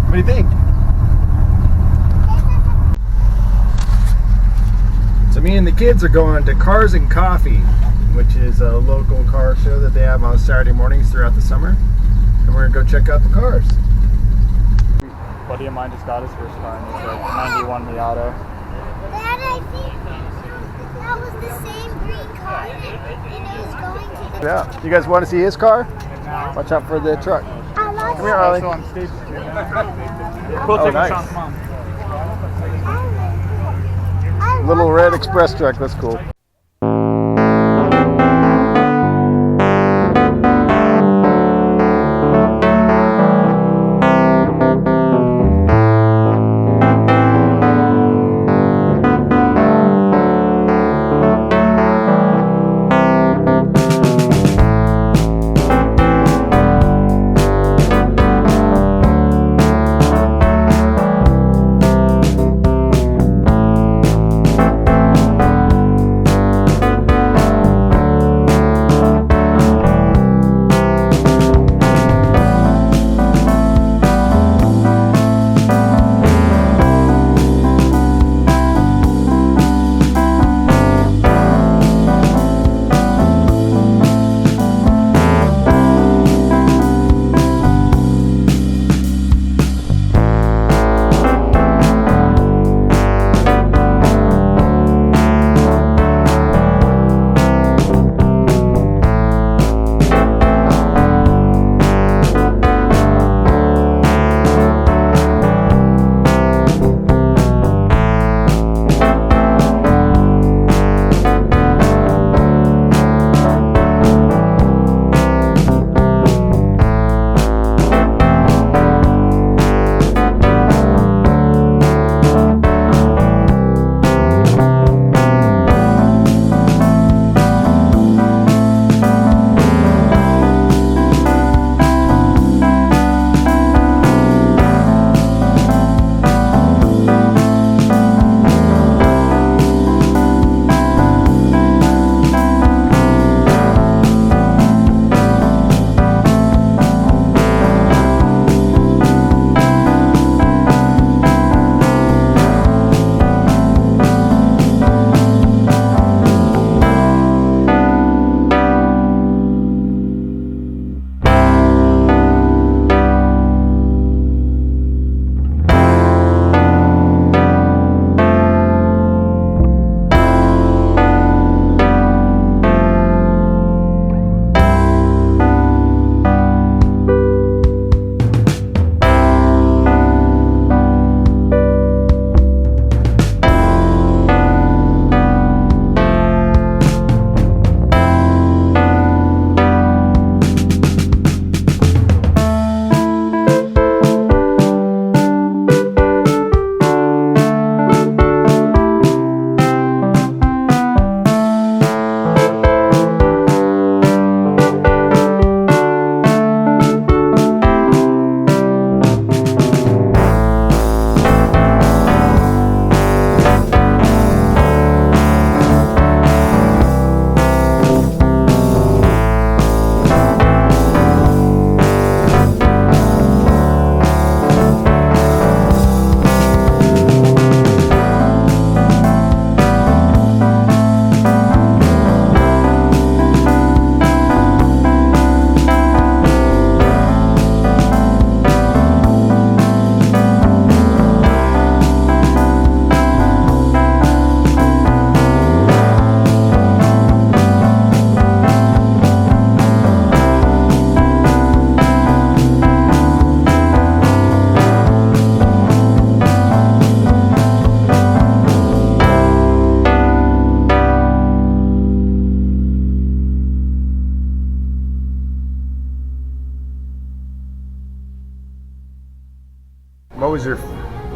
What do you think? So me and the kids are going to Cars and Coffee, which is a local car show that they have on Saturday mornings throughout the summer. And we're going to go check out the cars. A buddy of mine just got his first car, and it's a 91 Miata. Dad, I think that was the same green car and it was going to the... Yeah. You guys want to see his car? Watch out for the truck. I love Come here, Arlie. So on stage. Oh, nice. Little red express truck. That's cool.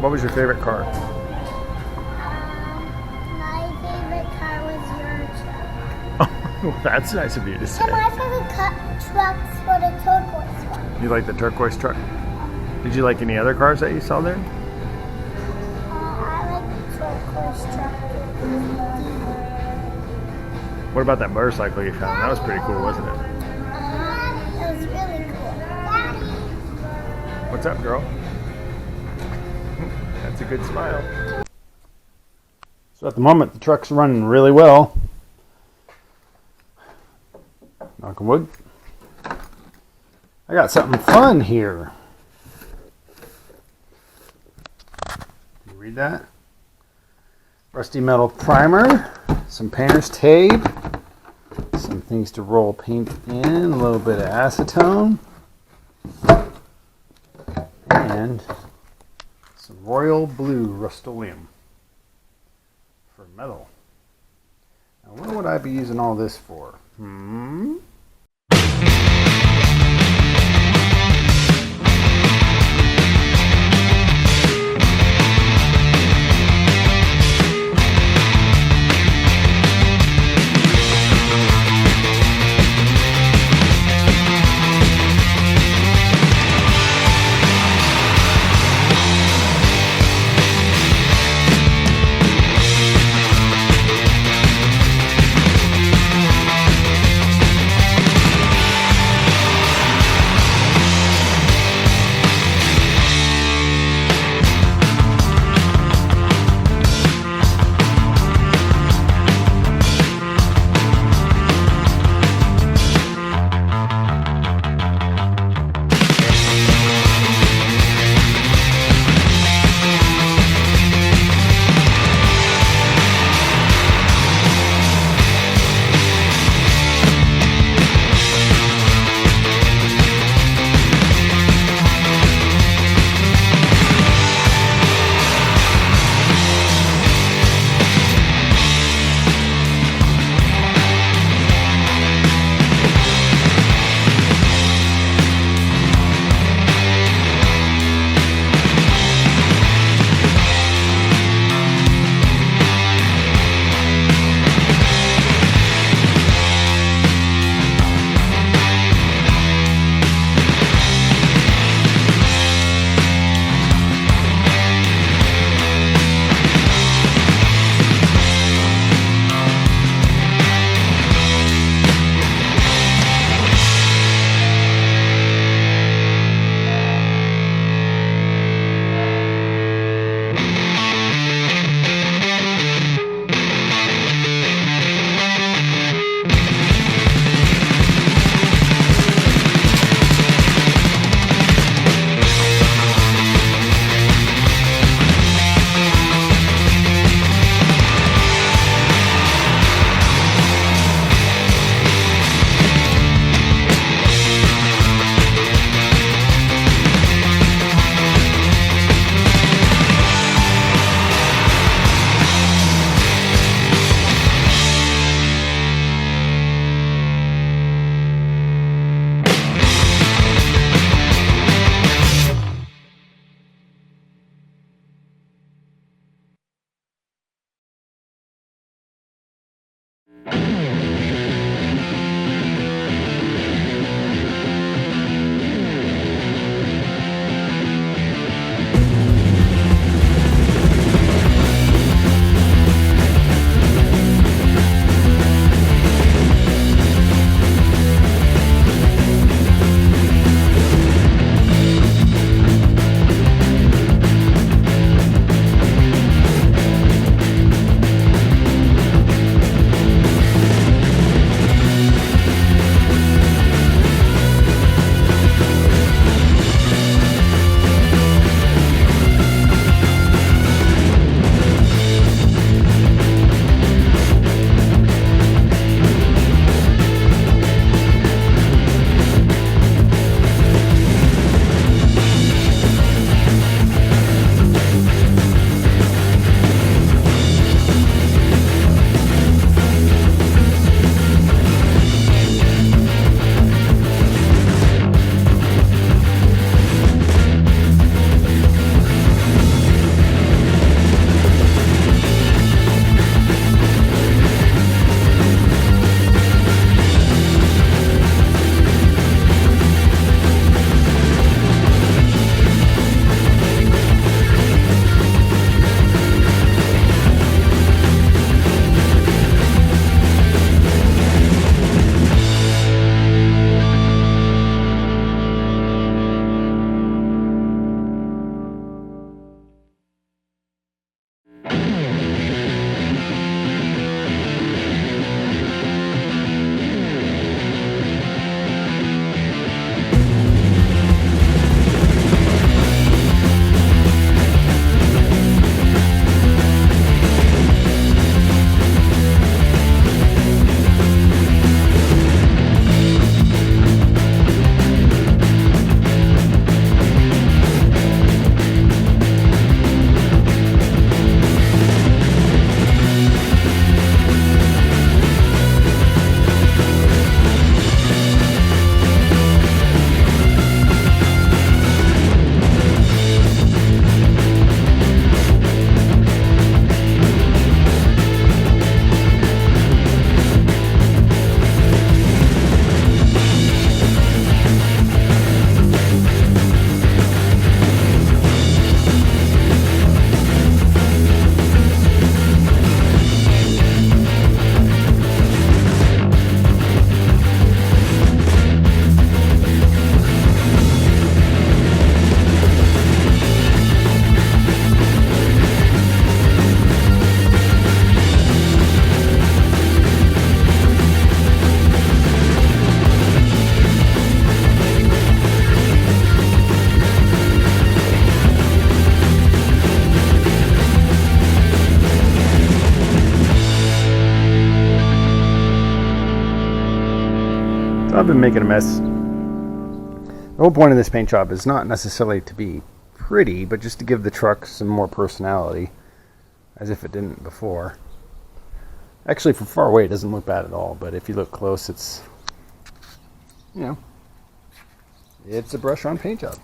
What was your favorite car? My favorite car was your truck. Oh, that's nice of you to say. And my favorite trucks were the turquoise one. You like the turquoise truck? Did you like any other cars that you saw there? I like the turquoise truck. What about that motorcycle you found? That was pretty cool, wasn't it? It was really cool. Daddy. What's up, girl? That's a good smile. So at the moment, the truck's running really well. Knock on wood. I got something fun here. Can you read that? Rusty metal primer, some painter's tape, some things to roll paint in, a little bit of acetone, and some Royal Blue Rustoleum for metal. Now, what would I be using all this for? I've been making a mess. The whole point of this paint job is not necessarily to be pretty, but just to give the truck some more personality, as if it didn't before. Actually, from far away, it doesn't look bad at all, but if you look close, it's, you know, it's a brush-on paint job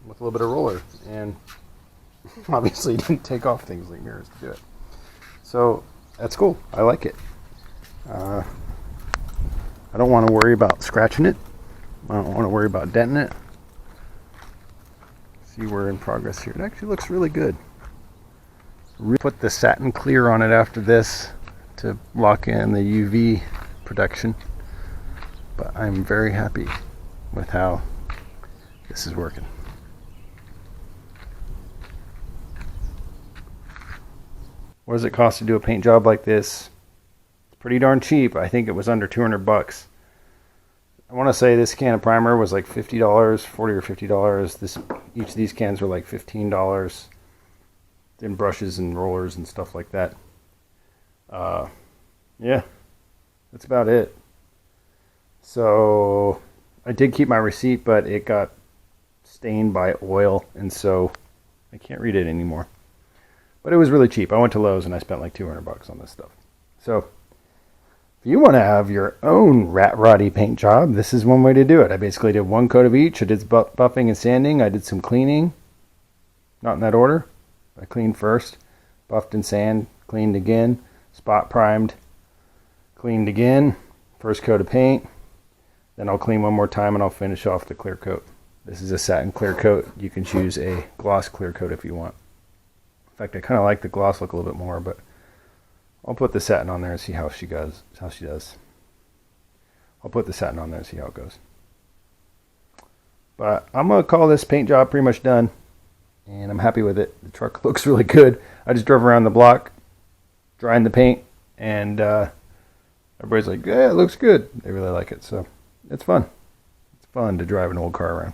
with a little bit of roller, and obviously you didn't take off things like mirrors to do it. So that's cool. I like it. I don't want to worry about scratching it. I don't want to worry about denting it. See, we're in progress here. It actually looks really good. Put the satin clear on it after this to lock in the UV protection. But I'm very happy with how this is working. What does it cost to do a paint job like this? It's pretty darn cheap. I think it was under 200 bucks. I want to say this can of primer was like $50, $40 or $50. Each of these cans were like $15. Then brushes and rollers and stuff like that. Yeah, that's about it. So I did keep my receipt, but it got stained by oil, and so I can't read it anymore. But it was really cheap. I went to Lowe's and I spent like 200 bucks on this stuff. So if you want to have your own rat roddy paint job, this is one way to do it. I basically did one coat of each. I did buffing and sanding. I did some cleaning, not in that order. I cleaned first, buffed and sand, cleaned again, spot primed, cleaned again, first coat of paint. Then I'll clean one more time and I'll finish off the clear coat. This is a satin clear coat. You can choose a gloss clear coat if you want. In fact, I kind of like the gloss look a little bit more, but I'll put the satin on there and see how she does. I'll put the satin on there and see how it goes. But I'm going to call this paint job pretty much done, and I'm happy with it. The truck looks really good. I just drove around the block, drying the paint, and everybody's like, yeah, it looks good. They really like it, so it's fun. It's fun to drive an old car around.